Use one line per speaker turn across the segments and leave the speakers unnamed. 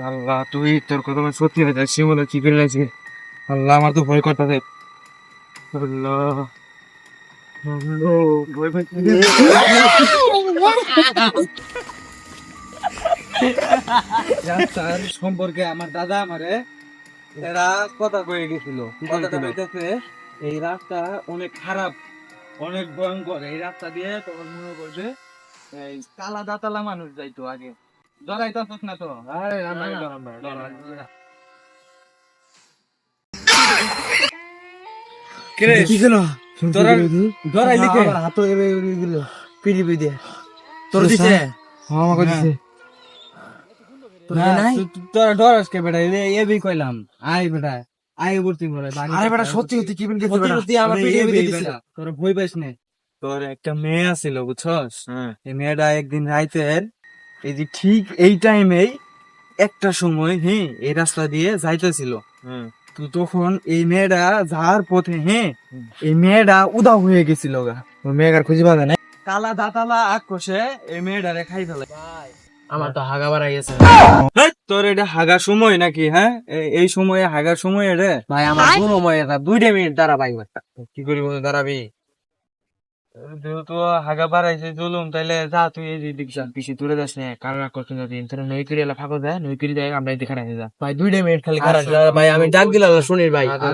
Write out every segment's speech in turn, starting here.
আল্লাহ তুই তোর কথা আমার সত্যি হয়ে যাচ্ছে বলে কি করে লাগছে। আল্লাহ আমার তো ভয় করতেছে। আল্লাহ আল্লাহ, ভয় পাইছে। রাস্তার সম্পর্কে আমার দাদা আমারে এরা কথা কয়ে গেছিল। কথাটা কইতেছে এই রাস্তা অনেক খারাপ, অনেক ভয়ঙ্কর। এই রাস্তা দিয়ে তোমার মনে করবে এই কালা দাতালা মানুষ যাইতো আগে। ডরাইতাছস না তো? আরে আমরা ডরাম না, ডরাম না। কিরে
কি গেল?
তোরা ডরাইলি কে?
আমার হাতও এবে গেল পিড়ি পিড়ি তোর
তোর
দিছে?
হ্যাঁ আমাকে দিছে।
তোর
না
নাই?
তোরা ডরাস কে বেটা? এবি কইলাম আই বেটা, আই ভর্তি করে
আরে বেটা সত্যি সত্যি কি বিন গেছে
সত্যি
বেটা?
সত্যি আমার
ওরে
পিঠে
এবে
পিঠে
দিছে।
দিছে। তোরা ভয় পাইস না। তোর একটা মেয়ে আছিল বুঝছস? এই মেয়েটা একদিন রাইতের এই যে ঠিক এই টাইমেই একটা সময় এই রাস্তা দিয়ে যাইতেছিল। তো তখন এই মেয়েটা যাওয়ার পথে এই মেয়েটা উধাও হয়ে গেছিল গা।
ওই মেয়েকার খুঁজে পাবে না।
কালা দাতালা আক্রোশে এই মেয়েটারে খাই ফেলে।
আমার তো হাগা বাড়াই গেছে।
হেৎ, তোর এটা হাগার সময় নাকি? হ্যাঁ এই সময়ে হাগার সময় রে?
ভাই আমার দুময় এটা 2 মিনিট দাঁড়া ভাই। কি করি বলে দাঁড়াবি?
যেহেতু হাগা বাড়াইছে জুলুম, তাইলে যা তুই এই দিক যা, বেশি দূরে যাস না। কারণ আকর্ষণ যদি তোর নইকুড়ি এলা ফাঁকো যায়, নইকুড়ি যায় আমরা এদিকে রাখে যা।
ভাই 2 মিনিট খালি
আচ্ছা,
খারাপ ভাই, আমি ডাক দিলাম শুনির ভাই।
আচ্ছা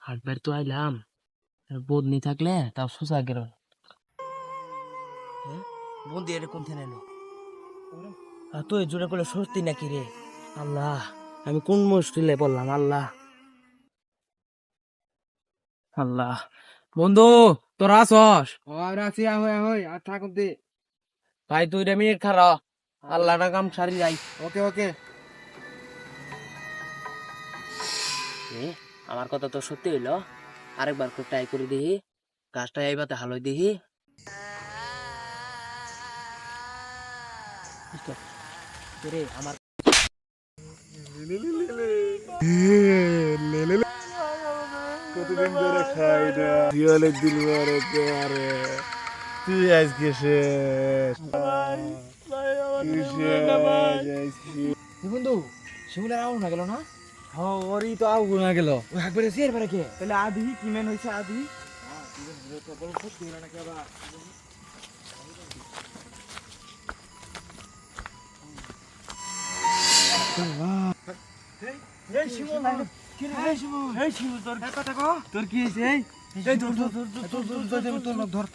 হাটবার তো আইলাম, বদনি থাকলে তাও সোজা গেল। বন্দি এর কোন থেনে এলো? তুই জোরে করলে সত্যি নাকি রে? আল্লাহ, আমি কোন মুশকিলে পড়লাম আল্লাহ। আল্লাহ, বন্ধু তোরা আসস?
রাখছি ahoy ahoy আর থাকুন দি।
ভাই 2 মিনিট খারা, আল্লাহটা কাম সারি যাই।
ওকে ওকে।
আমার কথা তো সত্যি হইলো, আরেকবার খুব ট্রাই করে দেখি, গাছটা এইবাতে হালই দেখি। রে আমার
কতদিন ধরে খাই না, তুই অনেকদিন পরে তোমারে, তুই আজকে শেষ।
বন্ধু শিমুলের আউন না গেল না?
হ্যাঁ ওরই তো আউ না গেল।
ওই একবারে সিয়ার পারে কে?
তাহলে আদি কি মেন হইছে আদি? এই শিমুল কি রে? এই শিমুল, এই শিমুল তোর কথা কো, তোর কি হইছে? এই ধর ধর ধর ধর ধর ধর ধর ধর।